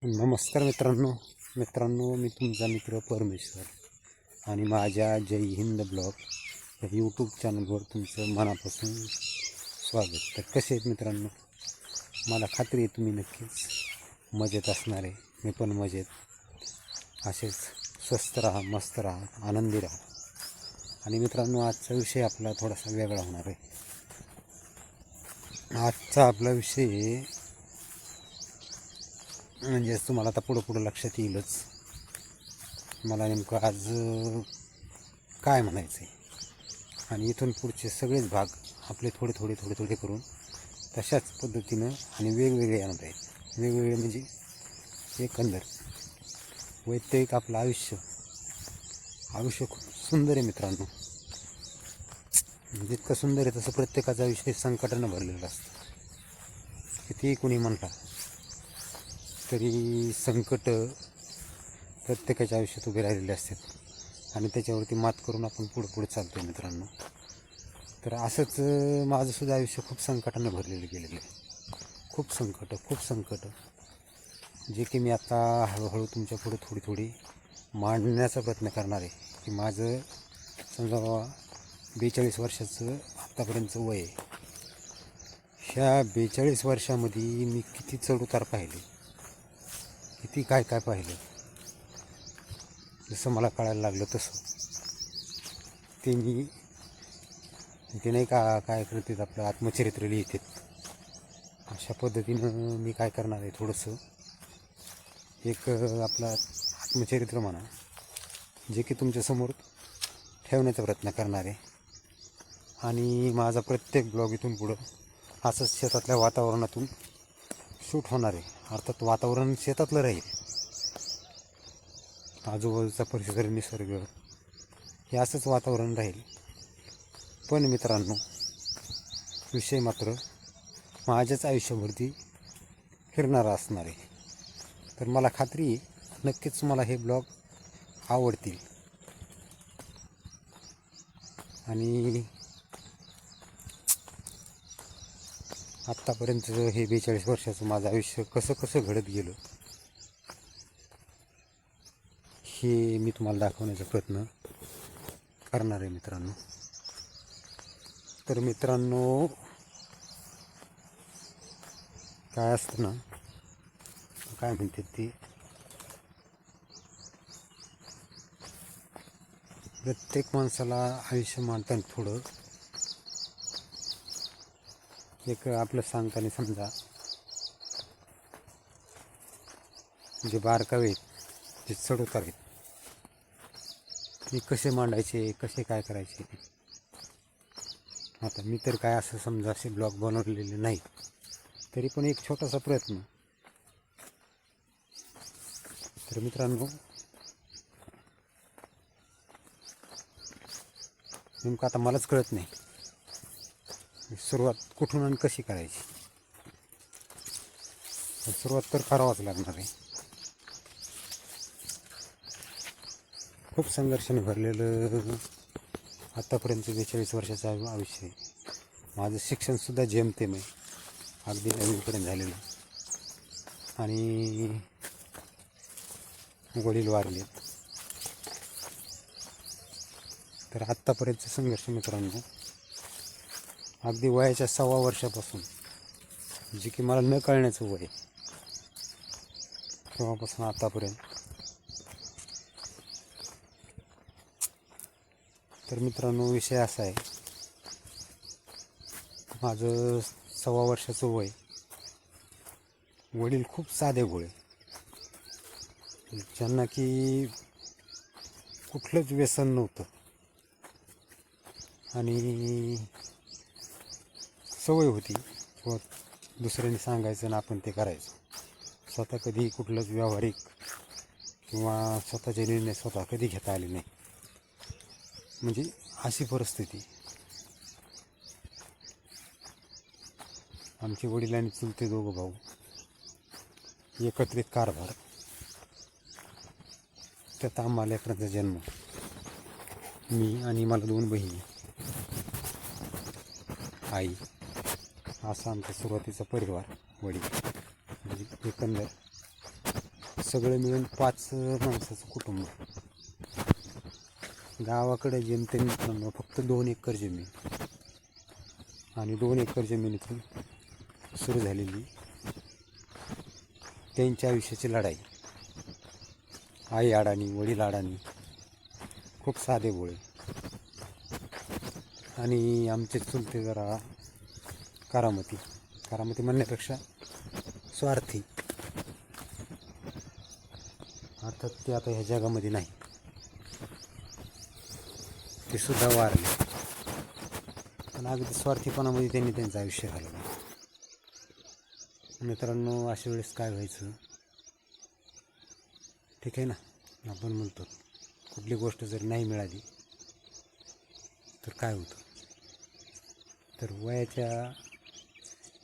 नमस्कार मित्रांनो मी तुमचा मित्र परमेश्वर आणि माझ्या जय हिंद ब्लॉग या यूट्यूब चॅनलवर तुमचं मनापासून स्वागत. तर कसे आहेत मित्रांनो? मला खात्री आहे तुम्ही नक्कीच मजेत असणार आहे. मी पण मजेत. असेच स्वस्थ राहा, मस्त राहा, आनंदी राहा. आणि मित्रांनो, आजचा विषय आपला थोडासा वेगळा होणार आहे. आजचा आपला विषय म्हणजे तुम्हाला आता पुढं लक्षात येईलच मला नेमकं आज काय म्हणायचं आहे. आणि इथून पुढचे सगळेच भाग आपले थोडे करून तशाच पद्धतीनं आणि वेगवेगळे येणार आहेत. वेगवेगळे म्हणजे एकंदर वैयक्तिक आपलं आयुष्य खूप सुंदर आहे मित्रांनो. जितकं सुंदर आहे तसं प्रत्येकाचा आयुष्य संकटानं भरलेलं असतं. कितीही कोणी म्हणला तरी संकट प्रत्येकाच्या आयुष्यात उभे राहिलेले असतात आणि त्याच्यावरती मात करून आपण पुढे चालतो आहे मित्रांनो. तर असंच माझंसुद्धा आयुष्य खूप संकटानं भरलेलं गेलेलं आहे. खूप संकट जे की मी आता हळूहळू तुमच्या पुढे थोडी मांडण्याचा प्रयत्न करणार आहे. की माझं समजा 42 वर्षाचं आत्तापर्यंतचं वय आहे. ह्या 42 वर्षामध्ये मी किती चढउतार पाहिले, किती काय पाहिलं. जसं मला कळायला लागलं तसं ते मी ते नाही का काय करतात, आपलं आत्मचरित्र लिहितात. अशा पद्धतीनं मी काय करणार आहे, थोडंसं एक आपलं आत्मचरित्र म्हणा जे की तुमच्यासमोर ठेवण्याचा प्रयत्न करणार आहे. आणि माझा प्रत्येक ब्लॉग इथून पुढं असंच शेतातल्या वातावरणातून शूट होणार आहे. अर्थात वातावरण शेतातलं राहील, आजूबाजूचा परिसर, निसर्ग हे असंच वातावरण राहील. पण मित्रांनो, विषय मात्र माझ्याच आयुष्यावरती फिरणारा असणार आहे. तर मला खात्री आहे नक्कीच मला हे ब्लॉग आवडतील. आणि आत्तापर्यंतचं हे 42 वर्षाचं माझं आयुष्य कसं घडत गेलं हे मी तुम्हाला दाखवण्याचा प्रयत्न करणार आहे मित्रांनो. तर मित्रांनो, काय असतं ना, काय म्हणतात ते, प्रत्येक माणसाला आयुष्य मांडताना थोडं एक आपलं सांगताना समजा जे बारकावे आहेत, जे चढउतार आहेत, ते कसे मांडायचे, कसे काय करायचे. आता मी तर काय असं समजा असे ब्लॉग बनवलेले नाही, तरी पण एक छोटासा प्रयत्न. तर मित्रांनो, नेमकं आता मलाच कळत नाही सुरुवात कुठून आणि कशी करायची. सुरुवात तर करावाच लागणार आहे. खूप संघर्षाने भरलेलं आत्तापर्यंत 42 वर्षाचं आयुष्य आहे. माझं शिक्षणसुद्धा जेमतेम आहे, अगदी नववीपर्यंत झालेलं. आणि वडील वारलेत. तर आत्तापर्यंतचा संघर्ष मित्रांनो, अगदी वयाच्या 6व्या वर्षापासून, जे की मला न कळण्याचं वय, तेव्हापासून आतापर्यंत. तर मित्रांनो, विषय असा आहे, माझं 6व्या वर्षाचं वय, वडील खूप साधे भोळे, ज्यांना की कुठलंच व्यसन नव्हतं आणि सवय होती व दुसऱ्यांनी सांगायचं ना आपण ते करायचं. स्वतः कधी कुठलंच व्यावहारिक किंवा स्वतःचे निर्णय स्वतः कधी घेता आले नाही. म्हणजे अशी परिस्थिती. आमचे वडील आणि चुलते दोघं भाऊ, एकत्रित कारभार. त्यात आम्हाला लेकरांचा जन्म, मी आणि मला 2 बहिणी, आई, असा आमचा सुरुवातीचा परिवार. वडील म्हणजे एकंदर सगळे मिळून 5 माणसाचं कुटुंब. गावाकडे जेमतेम मित्रांनो फक्त 2 एकर जमीन, आणि 2 एकर जमिनीतून सुरू झालेली त्यांच्या आयुष्याची लढाई. आई अडाणी, वडील अडाणी, खूप साधे भोळे. आणि आमचे चुलते जरा करामती म्हणण्यापेक्षा स्वार्थी. अर्थात ते आता ह्या जगामध्ये नाही, ते सुद्धा वारले. पण अगदी स्वार्थीपणामध्ये त्यांनी त्यांचं आयुष्य घालवलं. मित्रांनो, अशा वेळेस काय व्हायचं, ठीक आहे ना, आपण म्हणतो कुठली गोष्ट जर नाही मिळाली तर काय होतं, तर वयाच्या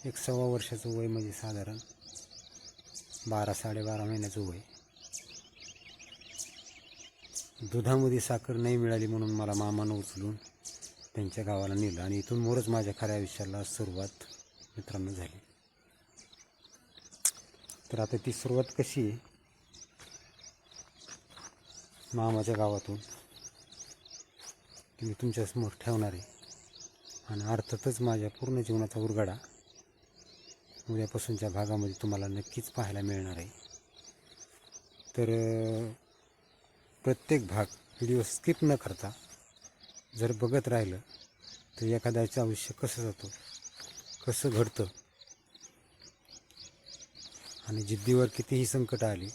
1.25 वर्षाचं वय म्हणजे साधारण 12-12.5 महिन्याचं वय. दुधामध्ये साखर नाही मिळाली म्हणून मला मामानं उचलून त्यांच्या गावाला नेलं, आणि इथून मोरच माझ्या खऱ्या आयुष्याला सुरुवात मित्रांनो झाली. तर आता ती सुरुवात कशी आहे, मामाच्या गावातून ती मी तुमच्यासमोर ठेवणार आहे. आणि अर्थातच माझ्या पूर्ण जीवनाचा उरगाडा उद्यापासूनच्या भागामध्ये तुम्हाला नक्कीच पाहायला मिळणार आहे. तर प्रत्येक भाग व्हिडिओ स्किप न करता जर बघत राहिलं तर एखाद्याचं आयुष्य कसं जातं, कसं घडतं, आणि जिद्दीवर कितीही संकट आली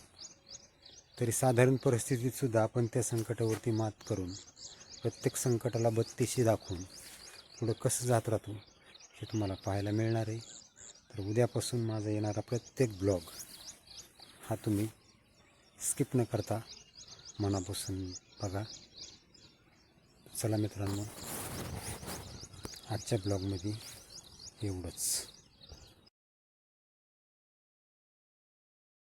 तरी साधारण परिस्थितीतसुद्धा आपण त्या संकटावरती मात करून प्रत्येक संकटाला बत्तीशी दाखवून पुढं कसं जात राहतो हे तुम्हाला पाहायला मिळणार आहे. तर उद्यापासून माझा येणारा प्रत्येक ब्लॉग हा तुम्ही स्किप न करता मनापासून बघा. चला मित्रांनो, आजच्या ब्लॉगमध्ये एवढंच.